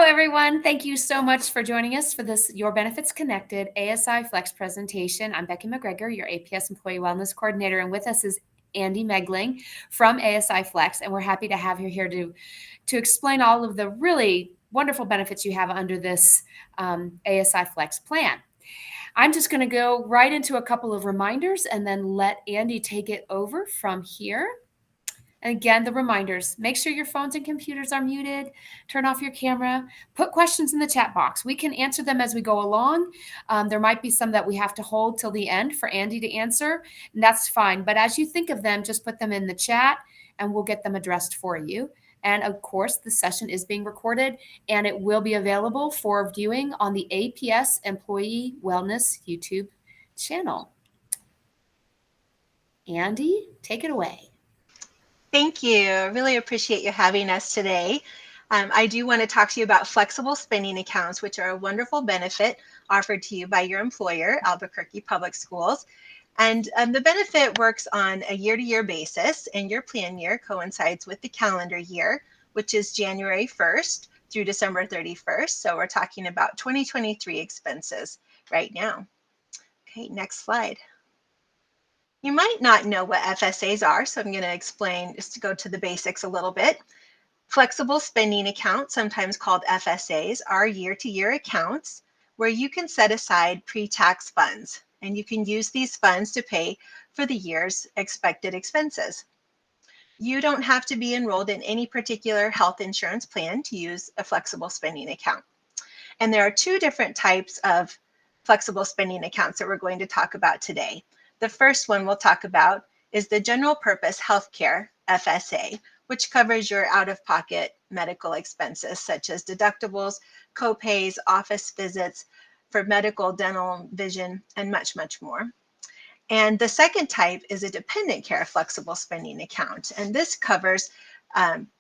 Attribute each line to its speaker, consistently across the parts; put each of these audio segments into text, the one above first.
Speaker 1: everyone. Thank you so much for joining us for this Your Benefits Connected ASI Flex presentation. I'm Becky McGregor, your APS Employee Wellness Coordinator, and with us is Andy Megling from ASI Flex, and we're happy to have you here to explain all of the really wonderful benefits you have under this ASI Flex plan. I'm just going to go right into a couple of reminders and then let Andy take it over from here. And again, the reminders, make sure your phones and computers are muted, turn off your camera, put questions in the chat box. We can answer them as we go along. There might be some that we have to hold till the end for Andy to answer, and that's fine. But as you think of them, just put them in the chat and we'll get them addressed for you. And of course, the session is being recorded and it will be available for viewing on the APS Employee Wellness YouTube channel. Andy, take it away.
Speaker 2: Thank you. Really appreciate you having us today. I do want to talk to you about flexible spending accounts, which are a wonderful benefit offered to you by your employer, Albuquerque Public Schools. And the benefit works on a year-to-year basis, and your plan year coincides with the calendar year, which is January 1st through December 31st. So we're talking about 2023 expenses right now. Okay, next slide. You might not know what FSAs are, so I'm going to explain just to go to the basics a little bit. Flexible spending accounts, sometimes called FSAs, are year-to-year accounts where you can set aside pre-tax funds, and you can use these funds to pay for the year's expected expenses. You don't have to be enrolled in any particular health insurance plan to use a flexible spending account. And there are two different types of flexible spending accounts that we're going to talk about today. The first one we'll talk about is the general purpose healthcare FSA, which covers your out-of-pocket medical expenses such as deductibles, co-pays, office visits for medical, dental, vision, and much, much more. And the second type is a dependent care flexible spending account. And this covers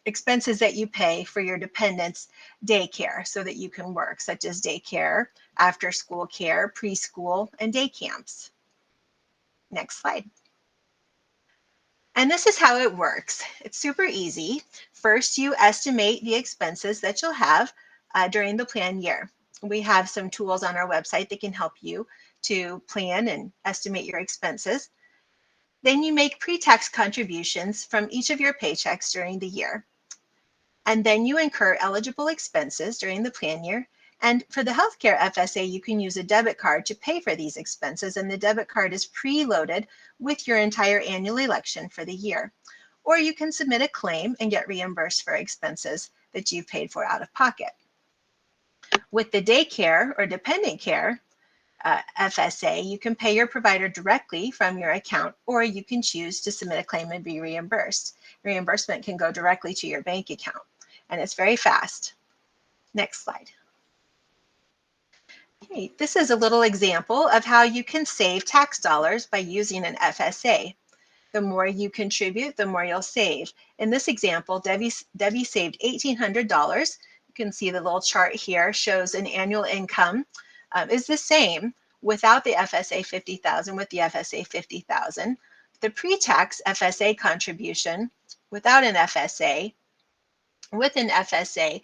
Speaker 2: expenses that you pay for your dependents' daycare so that you can work, such as daycare, after-school care, preschool, and day camps. Next slide. And this is how it works. It's super easy. First, you estimate the expenses that you'll have during the plan year. We have some tools on our website that can help you to plan and estimate your expenses. Then you make pre-tax contributions from each of your paychecks during the year. And then you incur eligible expenses during the plan year. And for the healthcare FSA, you can use a debit card to pay for these expenses, and the debit card is preloaded with your entire annual election for the year. Or you can submit a claim and get reimbursed for expenses that you've paid for out of pocket. With the daycare or dependent care FSA, you can pay your provider directly from your account, or you can choose to submit a claim and be reimbursed. Reimbursement can go directly to your bank account, and it's very fast. Next slide. Okay, this is a little example of how you can save tax dollars by using an FSA. The more you contribute, the more you'll save. In this example, Debbie saved $1,800. You can see the little chart here shows an annual income is the same without the FSA 50,000, with the FSA 50,000. The pre-tax FSA contribution without an FSA, with an FSA,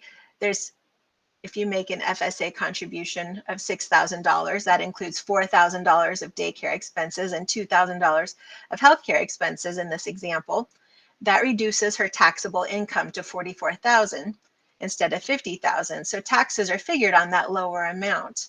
Speaker 2: if you make an FSA contribution of $6,000, that includes $4,000 of daycare expenses and $2,000 of healthcare expenses in this example. That reduces her taxable income to $44,000 instead of $50,000. So taxes are figured on that lower amount.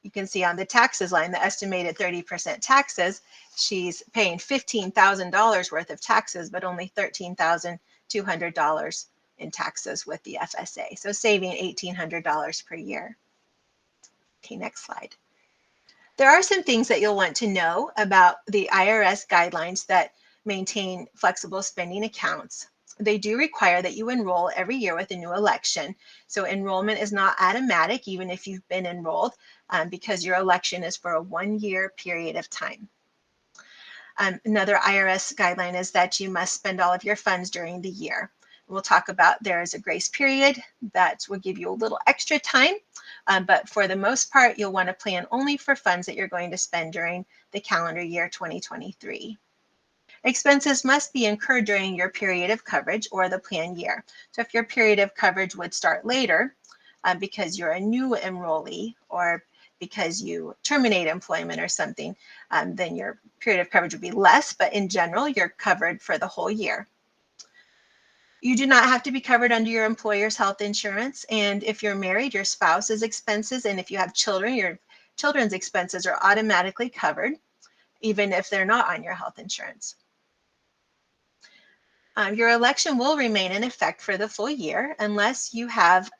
Speaker 2: You can see on the taxes line, the estimated 30% taxes, she's paying $15,000 worth of taxes, but only $13,200 in taxes with the FSA. So saving $1,800 per year. Okay, next slide. There are some things that you'll want to know about the IRS guidelines that maintain flexible spending accounts. They do require that you enroll every year with a new election. So enrollment is not automatic, even if you've been enrolled, because your election is for a 1-year period of time. Another IRS guideline is that you must spend all of your funds during the year. We'll talk about there is a grace period that will give you a little extra time, but for the most part, you'll want to plan only for funds that you're going to spend during the calendar year 2023. Expenses must be incurred during your period of coverage or the plan year. So if your period of coverage would start later because you're a new enrollee or because you terminate employment or something, then your period of coverage would be less, but in general, you're covered for the whole year. You do not have to be covered under your employer's health insurance. And if you're married, your spouse's expenses, and if you have children, your children's expenses are automatically covered, even if they're not on your health insurance. Your election will remain in effect for the full year unless you have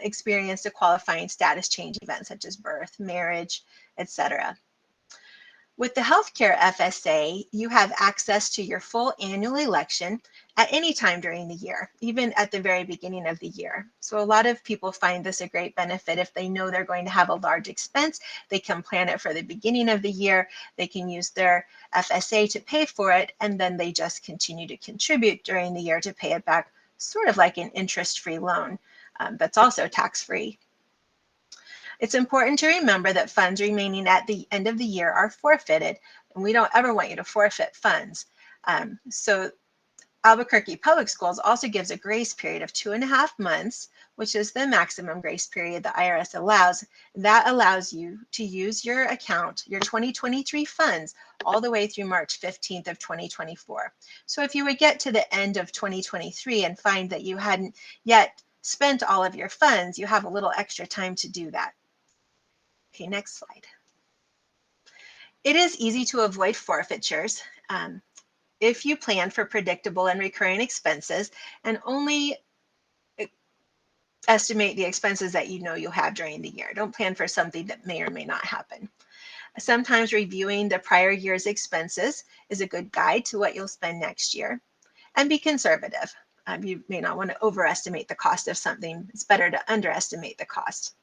Speaker 2: experienced a qualifying status change event such as birth, marriage, etc. With the healthcare FSA, you have access to your full annual election at any time during the year, even at the very beginning of the year. So a lot of people find this a great benefit. If they know they're going to have a large expense, they can plan it for the beginning of the year. They can use their FSA to pay for it, and then they just continue to contribute during the year to pay it back, sort of like an interest-free loan that's also tax-free. It's important to remember that funds remaining at the end of the year are forfeited, and we don't ever want you to forfeit funds. So Albuquerque Public Schools also gives a grace period of 2.5 months, which is the maximum grace period the IRS allows. That allows you to use your account, your 2023 funds, all the way through March 15th of 2024. So if you would get to the end of 2023 and find that you hadn't yet spent all of your funds, you have a little extra time to do that. Okay, next slide. It is easy to avoid forfeitures if you plan for predictable and recurring expenses and only estimate the expenses that you know you'll have during the year. Don't plan for something that may or may not happen. Sometimes reviewing the prior year's expenses is a good guide to what you'll spend next year. And be conservative. You may not want to overestimate the cost of something. It's better to underestimate the cost.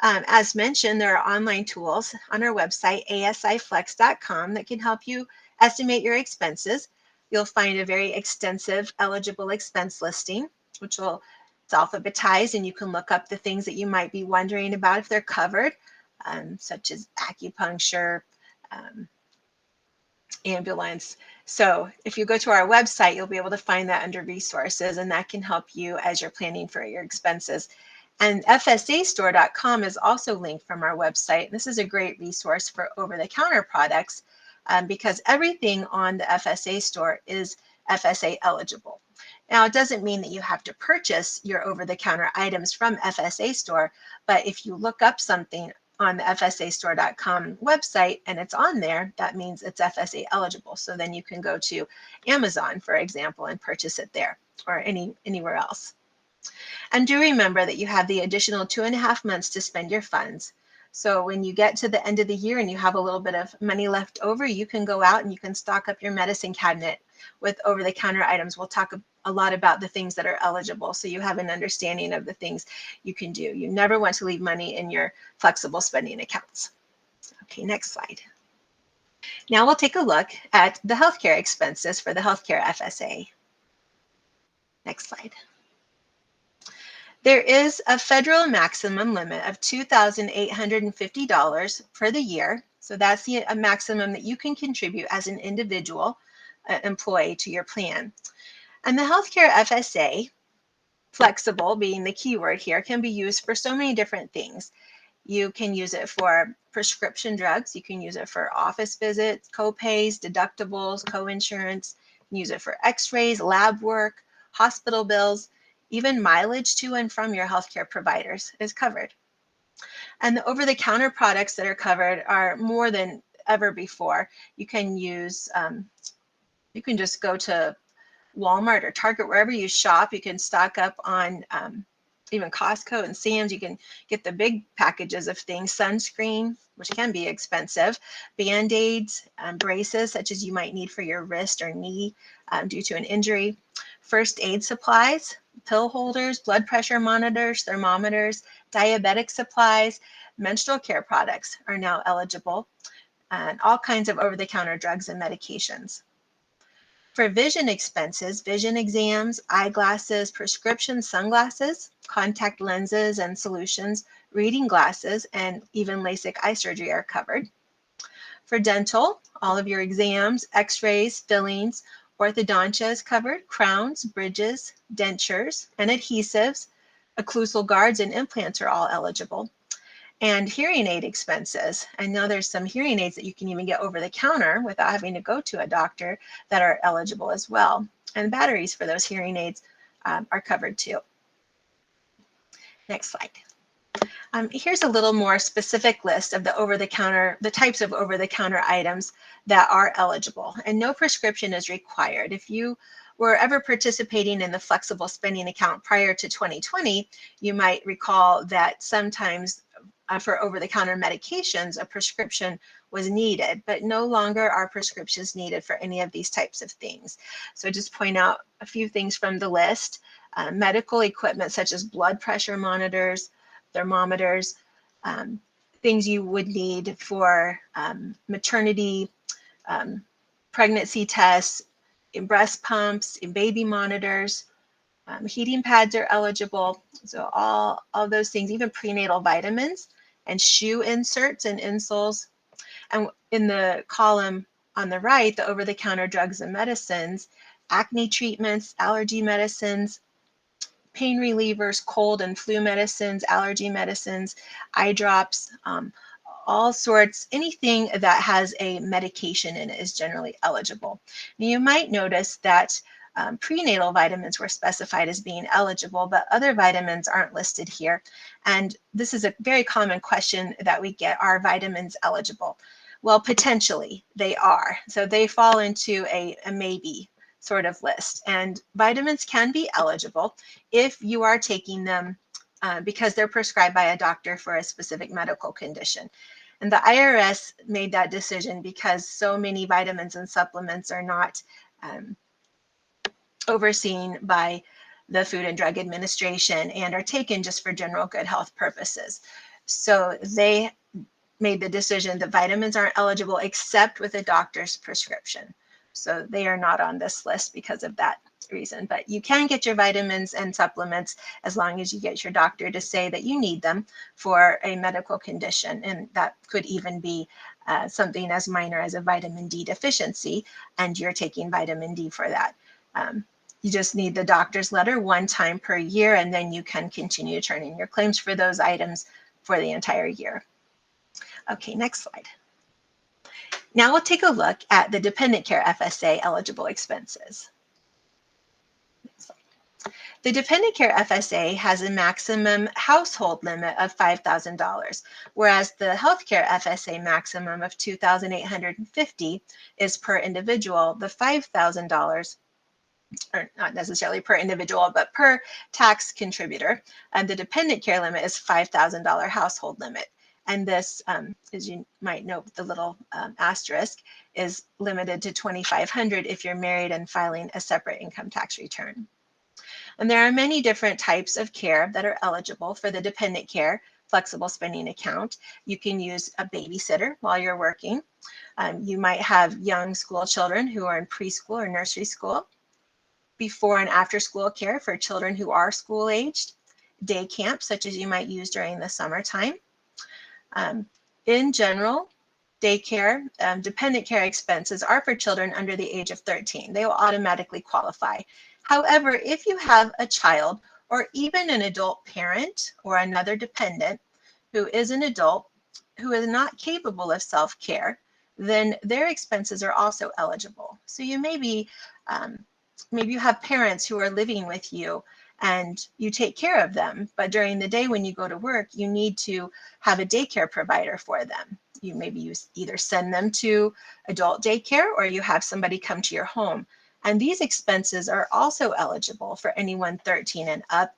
Speaker 2: As mentioned, there are online tools on our website, asiflex.com, that can help you estimate your expenses. You'll find a very extensive eligible expense listing, which it's alphabetized, and you can look up the things that you might be wondering about if they're covered, such as acupuncture, ambulance. So if you go to our website, you'll be able to find that under resources, and that can help you as you're planning for your expenses. And FSAstore.com is also linked from our website. This is a great resource for over-the-counter products because everything on the FSA store is FSA eligible. Now, it doesn't mean that you have to purchase your over-the-counter items from FSA store, but if you look up something on the FSAstore.com website and it's on there, that means it's FSA eligible. So then you can go to Amazon, for example, and purchase it there or anywhere else. And do remember that you have the additional 2.5 months to spend your funds. So when you get to the end of the year and you have a little bit of money left over, you can go out and you can stock up your medicine cabinet with over-the-counter items. We'll talk a lot about the things that are eligible so you have an understanding of the things you can do. You never want to leave money in your flexible spending accounts. Okay, next slide. Now we'll take a look at the healthcare expenses for the healthcare FSA. Next slide. There is a federal maximum limit of $2,850 for the year. So that's a maximum that you can contribute as an individual employee to your plan. And the healthcare FSA, flexible being the key word here, can be used for so many different things. You can use it for prescription drugs. You can use it for office visits, co-pays, deductibles, co-insurance. You can use it for x-rays, lab work, hospital bills. Even mileage to and from your healthcare providers is covered. And the over-the-counter products that are covered are more than ever before. You can use, you can just go to Walmart or Target, wherever you shop. You can stock up on even Costco and Sam's. You can get the big packages of things, sunscreen, which can be expensive, Band-Aids, braces, such as you might need for your wrist or knee due to an injury, first aid supplies, pill holders, blood pressure monitors, thermometers, diabetic supplies, menstrual care products are now eligible, and all kinds of over-the-counter drugs and medications. For vision expenses, vision exams, eyeglasses, prescription sunglasses, contact lenses and solutions, reading glasses, and even LASIK eye surgery are covered. For dental, all of your exams, x-rays, fillings, orthodontia is covered, crowns, bridges, dentures, and adhesives, occlusal guards, and implants are all eligible. And hearing aid expenses. I know there's some hearing aids that you can even get over the counter without having to go to a doctor that are eligible as well. And batteries for those hearing aids are covered too. Next slide. Here's a little more specific list of the types of over-the-counter items that are eligible, and no prescription is required. If you were ever participating in the flexible spending account prior to 2020, you might recall that sometimes for over-the-counter medications, a prescription was needed, but no longer are prescriptions needed for any of these types of things. So just point out a few things from the list. Medical equipment such as blood pressure monitors, thermometers, things you would need for maternity, pregnancy tests, breast pumps, baby monitors, heating pads are eligible. So all those things, even prenatal vitamins and shoe inserts and insoles. And in the column on the right, the over-the-counter drugs and medicines, acne treatments, allergy medicines, pain relievers, cold and flu medicines, allergy medicines, eye drops, all sorts, anything that has a medication in it is generally eligible. Now, you might notice that prenatal vitamins were specified as being eligible, but other vitamins aren't listed here. And this is a very common question that we get: are vitamins eligible? Well, potentially they are. So they fall into a maybe sort of list. And vitamins can be eligible if you are taking them because they're prescribed by a doctor for a specific medical condition. And the IRS made that decision because so many vitamins and supplements are not overseen by the Food and Drug Administration and are taken just for general good health purposes. So they made the decision that vitamins aren't eligible except with a doctor's prescription. So they are not on this list because of that reason. But you can get your vitamins and supplements as long as you get your doctor to say that you need them for a medical condition. And that could even be something as minor as a vitamin D deficiency, and you're taking vitamin D for that. You just need the doctor's letter one time per year, and then you can continue to turn in your claims for those items for the entire year. Okay, next slide. Now we'll take a look at the dependent care FSA eligible expenses. The dependent care FSA has a maximum household limit of $5,000, whereas the healthcare FSA maximum of $2,850 is per individual. The $5,000, or not necessarily per individual, but per tax contributor, and the dependent care limit is $5,000 household limit. And this, as you might note with the little asterisk, is limited to $2,500 if you're married and filing a separate income tax return. And there are many different types of care that are eligible for the dependent care flexible spending account. You can use a babysitter while you're working. You might have young school children who are in preschool or nursery school. Before and after school care for children who are school aged. Day camp, such as you might use during the summertime. In general, daycare, dependent care expenses are for children under the age of 13. They will automatically qualify. However, if you have a child or even an adult parent or another dependent who is an adult who is not capable of self-care, then their expenses are also eligible. So you may be, maybe you have parents who are living with you and you take care of them, but during the day when you go to work, you need to have a daycare provider for them. You maybe either send them to adult daycare or you have somebody come to your home. And these expenses are also eligible for anyone 13 and up,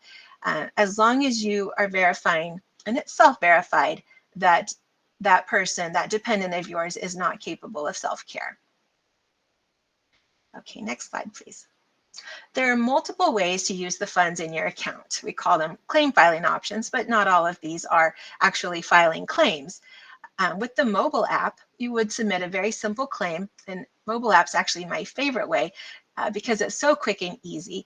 Speaker 2: as long as you are verifying, and it's self-verified, that that person, that dependent of yours, is not capable of self-care. Okay, next slide, please. There are multiple ways to use the funds in your account. We call them claim filing options, but not all of these are actually filing claims. With the mobile app, you would submit a very simple claim, and mobile app's actually my favorite way because it's so quick and easy.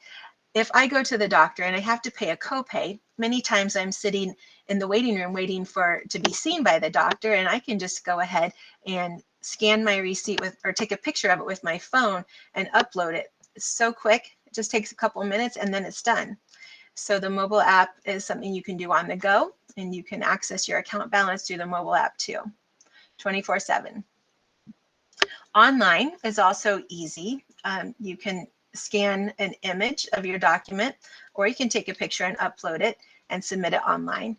Speaker 2: If I go to the doctor and I have to pay a copay, many times I'm sitting in the waiting room waiting to be seen by the doctor, and I can just go ahead and scan my receipt with, or take a picture of it with my phone and upload it. It's so quick. It just takes a couple minutes and then it's done. So the mobile app is something you can do on the go, and you can access your account balance through the mobile app too, 24/7. Online is also easy. You can scan an image of your document, or you can take a picture and upload it and submit it online.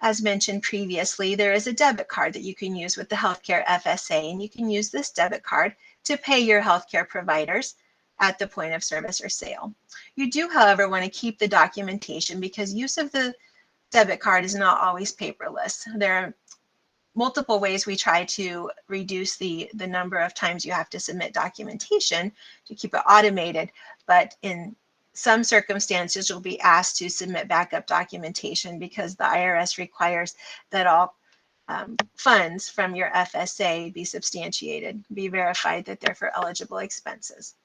Speaker 2: As mentioned previously, there is a debit card that you can use with the healthcare FSA, and you can use this debit card to pay your healthcare providers at the point of service or sale. You do, however, want to keep the documentation because use of the debit card is not always paperless. There are multiple ways we try to reduce the number of times you have to submit documentation to keep it automated, but in some circumstances you'll be asked to submit backup documentation because the IRS requires that all funds from your FSA be substantiated, be verified that they're for eligible expenses.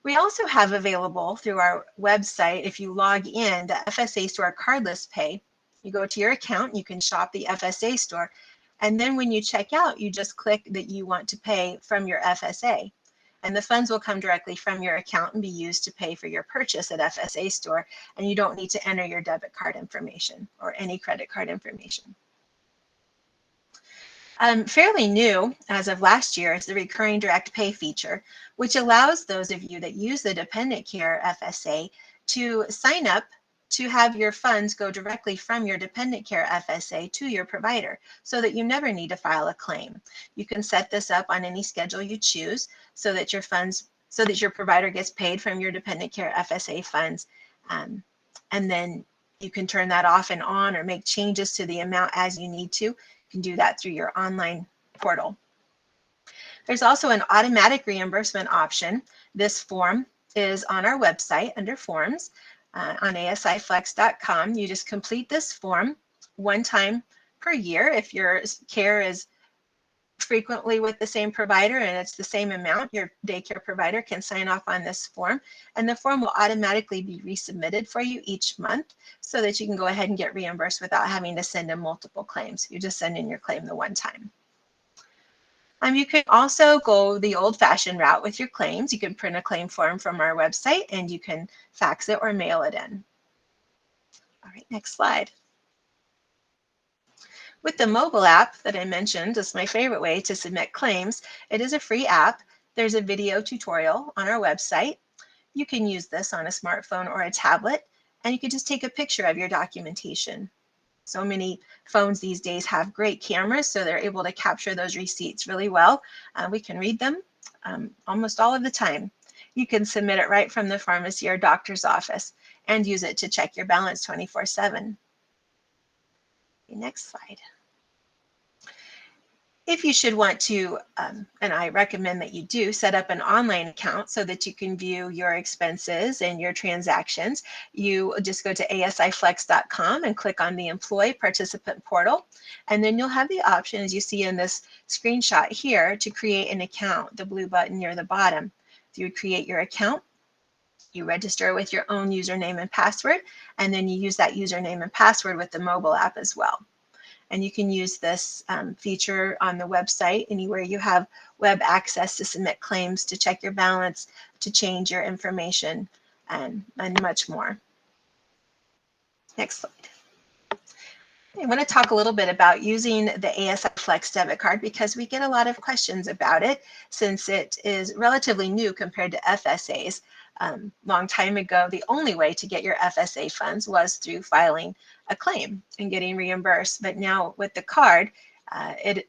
Speaker 2: We also have available through our website, if you log in, the FSA Store Cardless Pay. You go to your account, you can shop the FSA Store, and then when you check out, you just click that you want to pay from your FSA. And the funds will come directly from your account and be used to pay for your purchase at FSA Store, and you don't need to enter your debit card information or any credit card information. Fairly new as of last year is the recurring direct pay feature, which allows those of you that use the dependent care FSA to sign up to have your funds go directly from your dependent care FSA to your provider so that you never need to file a claim. You can set this up on any schedule you choose so that your provider gets paid from your dependent care FSA funds. And then you can turn that off and on or make changes to the amount as you need to. You can do that through your online portal. There's also an automatic reimbursement option. This form is on our website under forms on asiflex.com. You just complete this form one time per year. If your care is frequently with the same provider and it's the same amount, your daycare provider can sign off on this form, and the form will automatically be resubmitted for you each month so that you can go ahead and get reimbursed without having to send in multiple claims. You just send in your claim the one time. You can also go the old-fashioned route with your claims. You can print a claim form from our website and you can fax it or mail it in. All right, next slide. With the mobile app that I mentioned, is my favorite way to submit claims. It is a free app. There's a video tutorial on our website. You can use this on a smartphone or a tablet, and you can just take a picture of your documentation. So many phones these days have great cameras, so they're able to capture those receipts really well. We can read them almost all of the time. You can submit it right from the pharmacy or doctor's office and use it to check your balance 24/7. Next slide. If you should want to, and I recommend that you do, set up an online account so that you can view your expenses and your transactions, you just go to asiflex.com and click on the Employee Participant Portal. And then you'll have the option, as you see in this screenshot here, to create an account, the blue button near the bottom. So you would create your account, you register with your own username and password, and then you use that username and password with the mobile app as well. And you can use this feature on the website anywhere you have web access to submit claims, to check your balance, to change your information, and much more. Next slide. I want to talk a little bit about using the ASI Flex debit card because we get a lot of questions about it since it is relatively new compared to FSAs. Long time ago, the only way to get your FSA funds was through filing a claim and getting reimbursed. But now with the card, it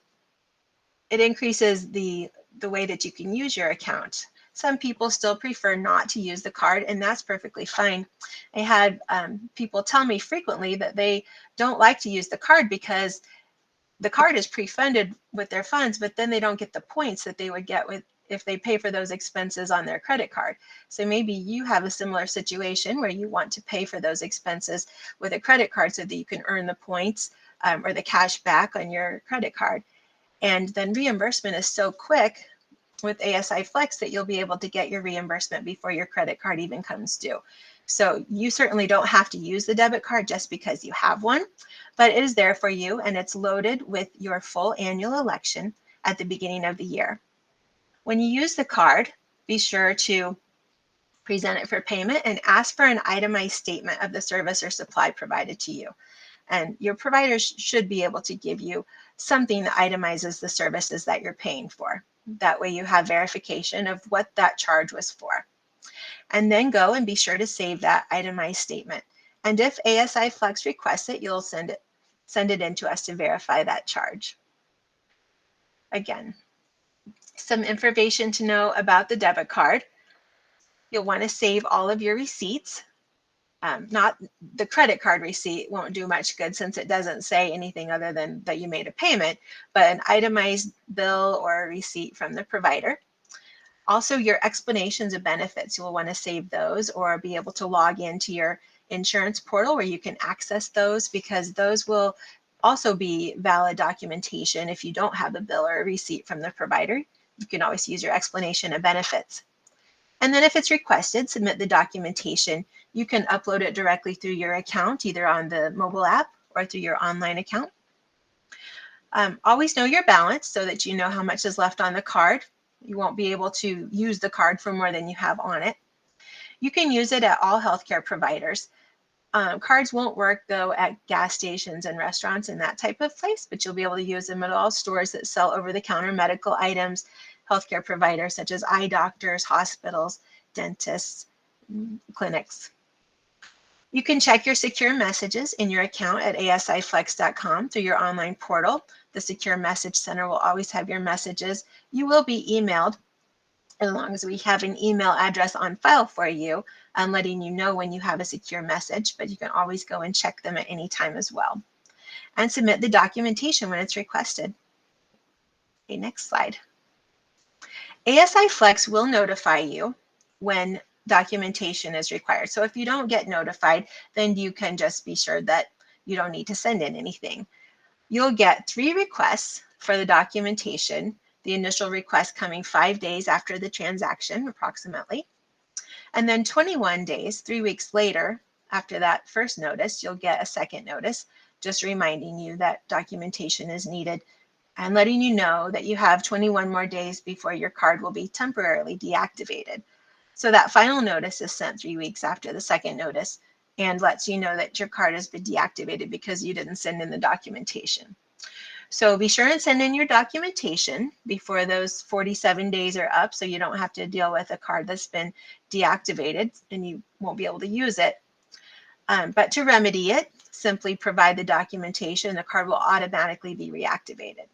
Speaker 2: increases the way that you can use your account. Some people still prefer not to use the card, and that's perfectly fine. I had people tell me frequently that they don't like to use the card because the card is pre-funded with their funds, but then they don't get the points that they would get if they pay for those expenses on their credit card. So maybe you have a similar situation where you want to pay for those expenses with a credit card so that you can earn the points or the cash back on your credit card. And then reimbursement is so quick with ASI Flex that you'll be able to get your reimbursement before your credit card even comes due. So you certainly don't have to use the debit card just because you have one, but it is there for you, and it's loaded with your full annual election at the beginning of the year. When you use the card, be sure to present it for payment and ask for an itemized statement of the service or supply provided to you. And your providers should be able to give you something that itemizes the services that you're paying for. That way you have verification of what that charge was for. And then go and be sure to save that itemized statement. And if ASI Flex requests it, you'll send it in to us to verify that charge. Again, some information to know about the debit card. You'll want to save all of your receipts. Not the credit card receipt won't do much good since it doesn't say anything other than that you made a payment, but an itemized bill or a receipt from the provider. Also, your explanations of benefits, you'll want to save those or be able to log into your insurance portal where you can access those, because those will also be valid documentation. If you don't have a bill or a receipt from the provider, you can always use your explanation of benefits. And then if it's requested, submit the documentation. You can upload it directly through your account, either on the mobile app or through your online account. Always know your balance so that you know how much is left on the card. You won't be able to use the card for more than you have on it. You can use it at all healthcare providers. Cards won't work though at gas stations and restaurants and that type of place, but you'll be able to use them at all stores that sell over-the-counter medical items, healthcare providers such as eye doctors, hospitals, dentists, clinics. You can check your secure messages in your account at asiflex.com through your online portal. The Secure Message Center will always have your messages. You will be emailed as long as we have an email address on file for you, letting you know when you have a secure message, but you can always go and check them at any time as well. And submit the documentation when it's requested. Okay, next slide. ASI Flex will notify you when documentation is required. So if you don't get notified, then you can just be sure that you don't need to send in anything. You'll get 3 requests for the documentation, the initial request coming 5 days after the transaction, approximately. And then 21 days, 3 weeks later, after that first notice, you'll get a second notice, just reminding you that documentation is needed and letting you know that you have 21 more days before your card will be temporarily deactivated. So that final notice is sent 3 weeks after the second notice and lets you know that your card has been deactivated because you didn't send in the documentation. So be sure and send in your documentation before those 47 days are up, so you don't have to deal with a card that's been deactivated and you won't be able to use it. But to remedy it, simply provide the documentation. The card will automatically be reactivated.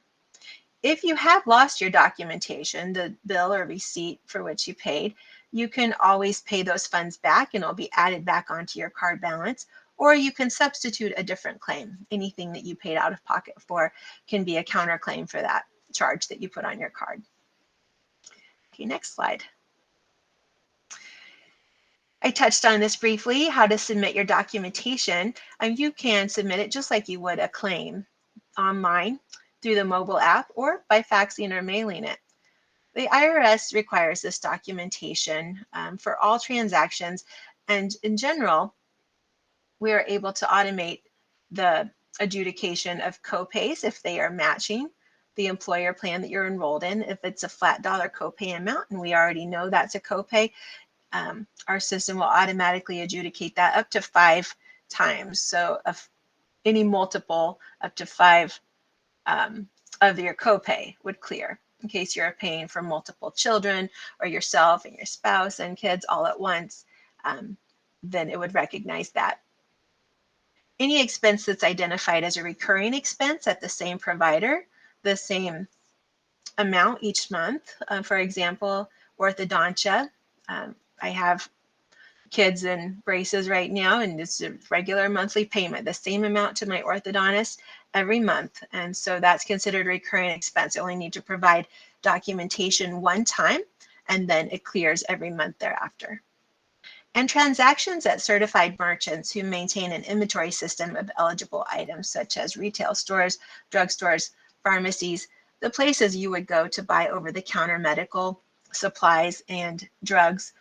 Speaker 2: If you have lost your documentation, the bill or receipt for which you paid, you can always pay those funds back and it'll be added back onto your card balance, or you can substitute a different claim. Anything that you paid out of pocket for can be a counterclaim for that charge that you put on your card. Okay, next slide. I touched on this briefly, how to submit your documentation. You can submit it just like you would a claim online through the mobile app or by faxing or mailing it. The IRS requires this documentation for all transactions, and in general, we are able to automate the adjudication of copays if they are matching the employer plan that you're enrolled in. If it's a flat dollar copay amount and we already know that's a copay, our system will automatically adjudicate that up to 5 times. So if any multiple up to 5 of your copay would clear, in case you're paying for multiple children or yourself and your spouse and kids all at once, then it would recognize that. Any expense that's identified as a recurring expense at the same provider, the same amount each month. For example, orthodontia. I have kids in braces right now, and it's a regular monthly payment, the same amount to my orthodontist every month. And so that's considered recurring expense. I only need to provide documentation one time, and then it clears every month thereafter. And transactions at certified merchants who maintain an inventory system of eligible items, such as retail stores, drugstores, pharmacies, the places you would go to buy over-the-counter medical supplies and drugs.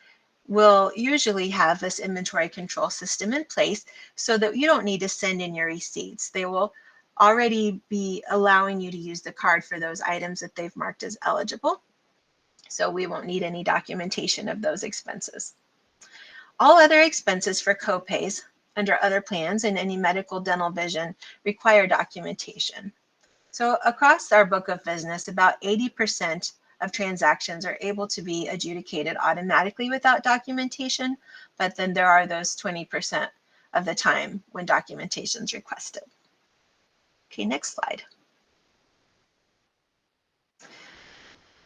Speaker 2: will usually have this inventory control system in place so that you don't need to send in your receipts. They will already be allowing you to use the card for those items that they've marked as eligible. So we won't need any documentation of those expenses. All other expenses for copays under other plans and any medical, dental, vision require documentation. So across our book of business, about 80% of transactions are able to be adjudicated automatically without documentation, but then there are those 20% of the time when documentation is requested. Okay, next slide.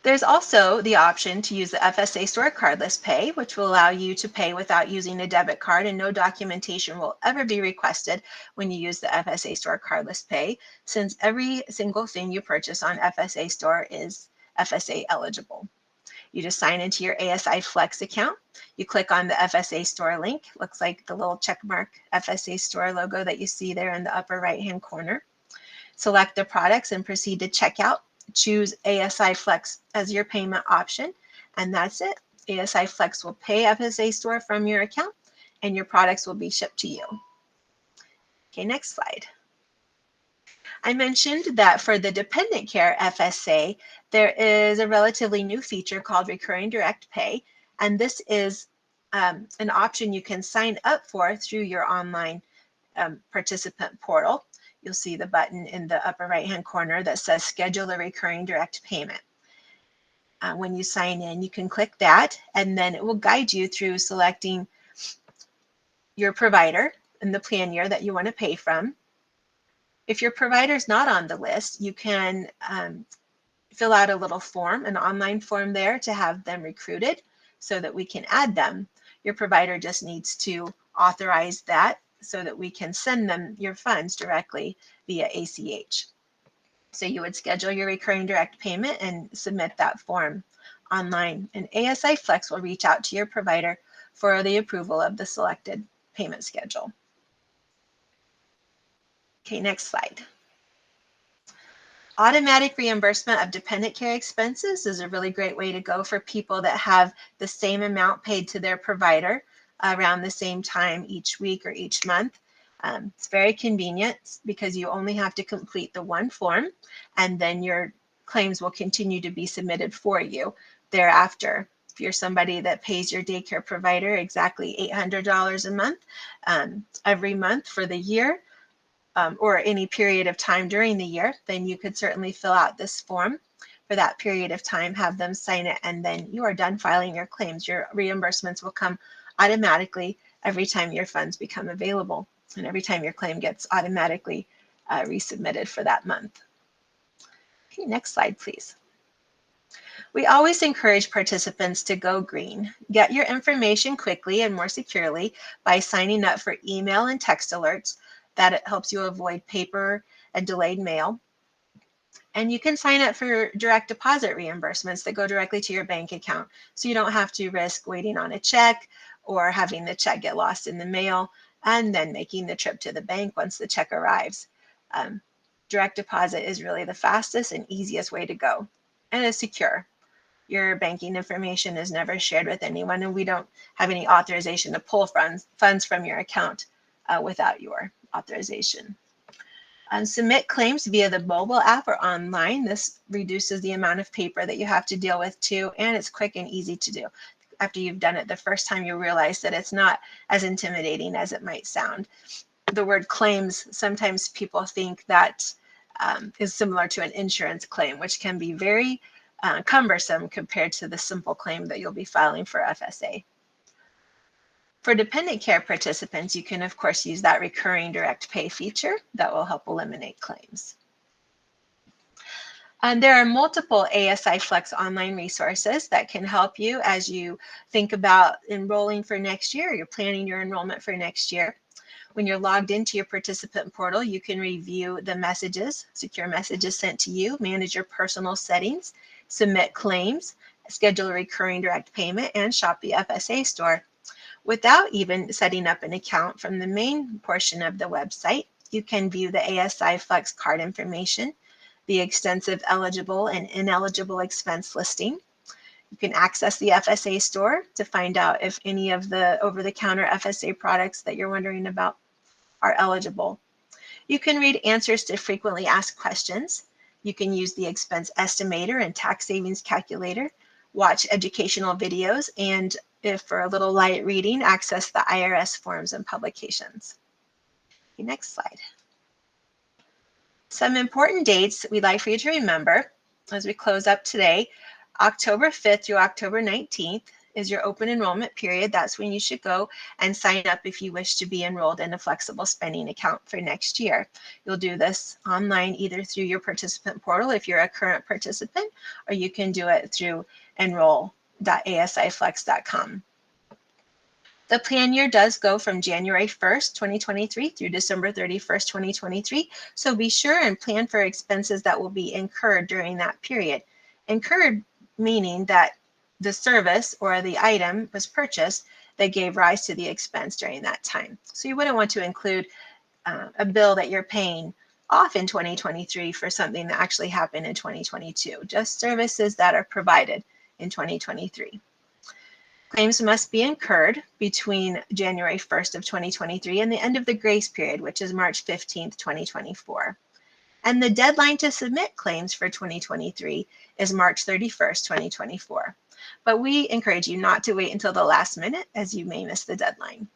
Speaker 2: There's also the option to use the FSA Store Cardless Pay, which will allow you to pay without using a debit card, and no documentation will ever be requested when you use the FSA Store Cardless Pay, since every single thing you purchase on FSA Store is FSA eligible. You just sign into your ASI Flex account. You click on the FSA Store link. Looks like the little checkmark FSA Store logo that you see there in the upper right-hand corner. Select the products and proceed to checkout. Choose ASI Flex as your payment option, and that's it. ASI Flex will pay FSA Store from your account, and your products will be shipped to you. Okay, next slide. I mentioned that for the dependent care FSA, there is a relatively new feature called Recurring Direct Pay, and this is an option you can sign up for through your online participant portal. You'll see the button in the upper right-hand corner that says Schedule a Recurring Direct Payment. When you sign in, you can click that, and then it will guide you through selecting your provider and the plan year that you want to pay from. If your provider is not on the list, you can fill out a little form, an online form there, to have them recruited so that we can add them. Your provider just needs to authorize that so that we can send them your funds directly via ACH. So you would schedule your recurring direct payment and submit that form online, and ASI Flex will reach out to your provider for the approval of the selected payment schedule. Okay, next slide. Automatic reimbursement of dependent care expenses is a really great way to go for people that have the same amount paid to their provider around the same time each week or each month. It's very convenient because you only have to complete the one form, and then your claims will continue to be submitted for you thereafter. If you're somebody that pays your daycare provider exactly $800 a month, every month for the year, or any period of time during the year, then you could certainly fill out this form for that period of time, have them sign it, and then you are done filing your claims. Your reimbursements will come automatically every time your funds become available, and every time your claim gets automatically resubmitted for that month. Okay, next slide, please. We always encourage participants to go green. Get your information quickly and more securely by signing up for email and text alerts. That helps you avoid paper and delayed mail. And you can sign up for direct deposit reimbursements that go directly to your bank account, so you don't have to risk waiting on a check or having the check get lost in the mail and then making the trip to the bank once the check arrives. Direct deposit is really the fastest and easiest way to go, and it's secure. Your banking information is never shared with anyone, and we don't have any authorization to pull funds from your account without your authorization. Submit claims via the mobile app or online. This reduces the amount of paper that you have to deal with too, and it's quick and easy to do. After you've done it the first time, you'll realize that it's not as intimidating as it might sound. The word claims, sometimes people think that is similar to an insurance claim, which can be very cumbersome compared to the simple claim that you'll be filing for FSA. For dependent care participants, you can, of course, use that recurring direct pay feature that will help eliminate claims. And there are multiple ASI Flex online resources that can help you as you think about enrolling for next year. You're planning your enrollment for next year. When you're logged into your participant portal, you can review the messages, secure messages sent to you, manage your personal settings, submit claims, schedule a recurring direct payment, and shop the FSA store. Without even setting up an account, from the main portion of the website, you can view the ASI Flex card information, the extensive eligible and ineligible expense listing. You can access the FSA store to find out if any of the over-the-counter FSA products that you're wondering about are eligible. You can read answers to frequently asked questions. You can use the expense estimator and tax savings calculator, watch educational videos, and if for a little light reading, access the IRS forms and publications. Okay, next slide. Some important dates we'd like for you to remember as we close up today. October 5th through October 19th is your open enrollment period. That's when you should go and sign up if you wish to be enrolled in a flexible spending account for next year. You'll do this online either through your participant portal if you're a current participant, or you can do it through enroll.asiflex.com. The plan year does go from January 1st, 2023 through December 31st, 2023. So be sure and plan for expenses that will be incurred during that period. Incurred meaning that the service or the item was purchased that gave rise to the expense during that time. So you wouldn't want to include a bill that you're paying off in 2023 for something that actually happened in 2022, just services that are provided in 2023. Claims must be incurred between January 1st of 2023 and the end of the grace period, which is March 15th, 2024. And the deadline to submit claims for 2023 is March 31st, 2024. But we encourage you not to wait until the last minute, as you may miss the deadline.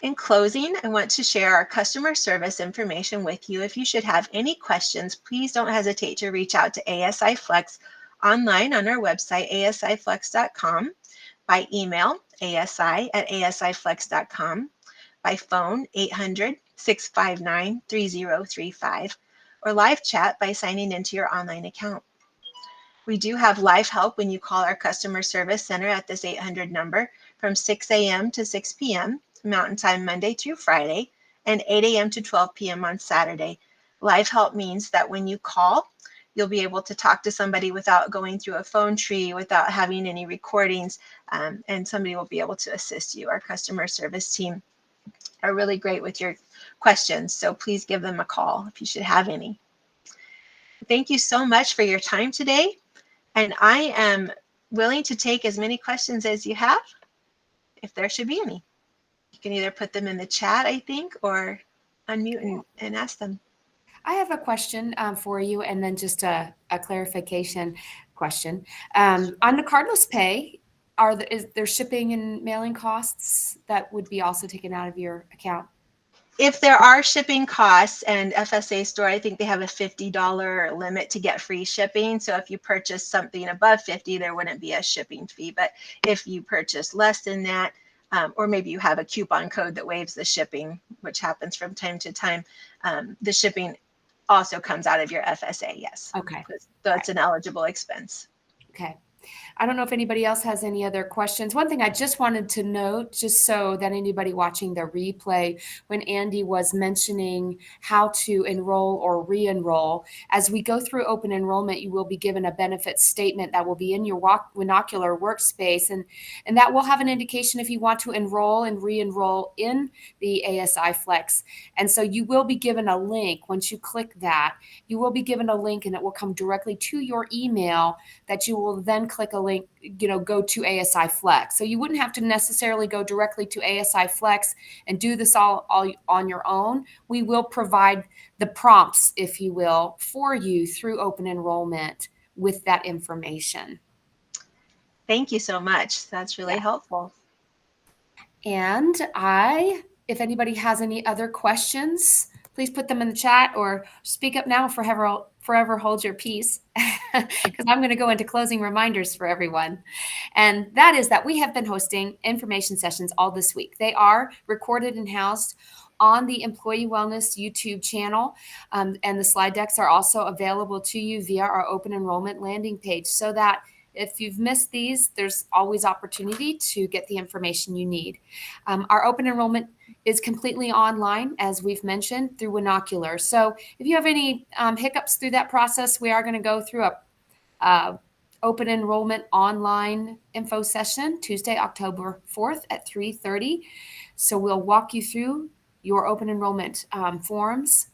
Speaker 2: In closing, I want to share our customer service information with you. If you should have any questions, please don't hesitate to reach out to ASI Flex online on our website, asiflex.com, by email, asi@asiflex.com, by phone, 800-659-3035, or live chat by signing into your online account. We do have live help when you call our customer service center at this 800 number from 6 a.m. to 6 p.m. Mountain Time, Monday through Friday, and 8 a.m. to 12 p.m. on Saturday. Live help means that when you call, you'll be able to talk to somebody without going through a phone tree, without having any recordings, and somebody will be able to assist you. Our customer service team are really great with your questions, so please give them a call if you should have any. Thank you so much for your time today, and I am willing to take as many questions as you have, if there should be any. You can either put them in the chat, I think, or unmute and ask them.
Speaker 1: I have a question for you, and then just a clarification question. On the cardless pay, is there shipping and mailing costs that would be also taken out of your account?
Speaker 2: If there are shipping costs, and FSA store, I think they have a $50 limit to get free shipping. So if you purchase something above $50, there wouldn't be a shipping fee. But if you purchase less than that, or maybe you have a coupon code that waives the shipping, which happens from time to time, the shipping also comes out of your FSA, yes.
Speaker 1: Okay.
Speaker 2: So it's an eligible expense.
Speaker 1: Okay. I don't know if anybody else has any other questions. One thing I just wanted to note, just so that anybody watching the replay, when Andy was mentioning how to enroll or re-enroll, as we go through open enrollment, you will be given a benefit statement that will be in your Winocular workspace, and that will have an indication if you want to enroll and re-enroll in the ASI Flex. And so you will be given a link. Once you click that, you will be given a link, and it will come directly to your email that you will then click a link, go to ASI Flex. So you wouldn't have to necessarily go directly to ASI Flex and do this all on your own. We will provide the prompts, if you will, for you through open enrollment with that information.
Speaker 2: Thank you so much. That's really helpful.
Speaker 1: And if anybody has any other questions, please put them in the chat or speak up now, forever hold your peace, because I'm going to go into closing reminders for everyone. And that is that we have been hosting information sessions all this week. They are recorded and housed on the Employee Wellness YouTube channel, and the slide decks are also available to you via our open enrollment landing page, so that if you've missed these, there's always opportunity to get the information you need. Our open enrollment is completely online, as we've mentioned, through Winocular. So if you have any hiccups through that process, we are going to go through a open enrollment online info session Tuesday, October 4th at 3:30. So we'll walk you through your open enrollment forms.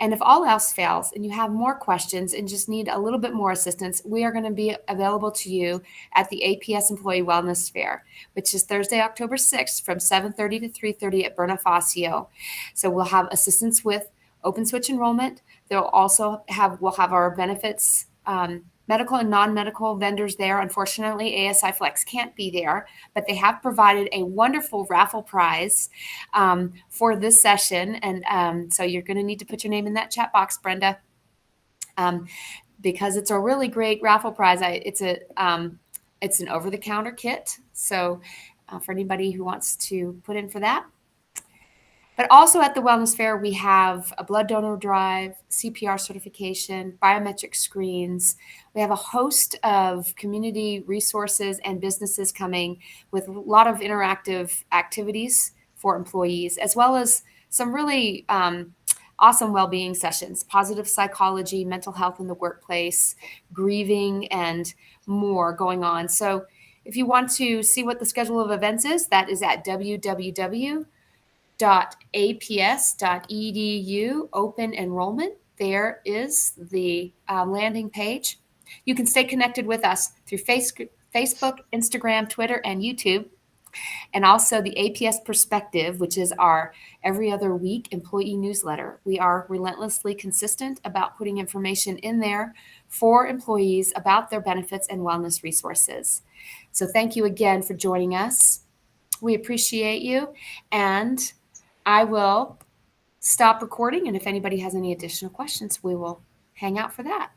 Speaker 1: And if all else fails and you have more questions and just need a little bit more assistance, we are going to be available to you at the APS Employee Wellness Fair, which is Thursday, October 6th from 7:30 to 3:30 at Bonifacio. So we'll have assistance with open switch enrollment. We'll have our benefits, medical and non-medical vendors there. Unfortunately, ASI Flex can't be there, but they have provided a wonderful raffle prize for this session. And so you're going to need to put your name in that chat box, Brenda, because it's a really great raffle prize. It's an over-the-counter kit. So for anybody who wants to put in for that. But also at the Wellness Fair, we have a blood donor drive, CPR certification, biometric screens. We have a host of community resources and businesses coming with a lot of interactive activities for employees, as well as some really awesome well-being sessions, positive psychology, mental health in the workplace, grieving, and more going on. So if you want to see what the schedule of events is, that is at www.aps.edu open enrollment. There is the landing page. You can stay connected with us through Facebook, Instagram, Twitter, and YouTube. And also the APS Perspective, which is our every other week employee newsletter. We are relentlessly consistent about putting information in there for employees about their benefits and wellness resources. So thank you again for joining us. We appreciate you. And I will stop recording. And if anybody has any additional questions, we will hang out for that.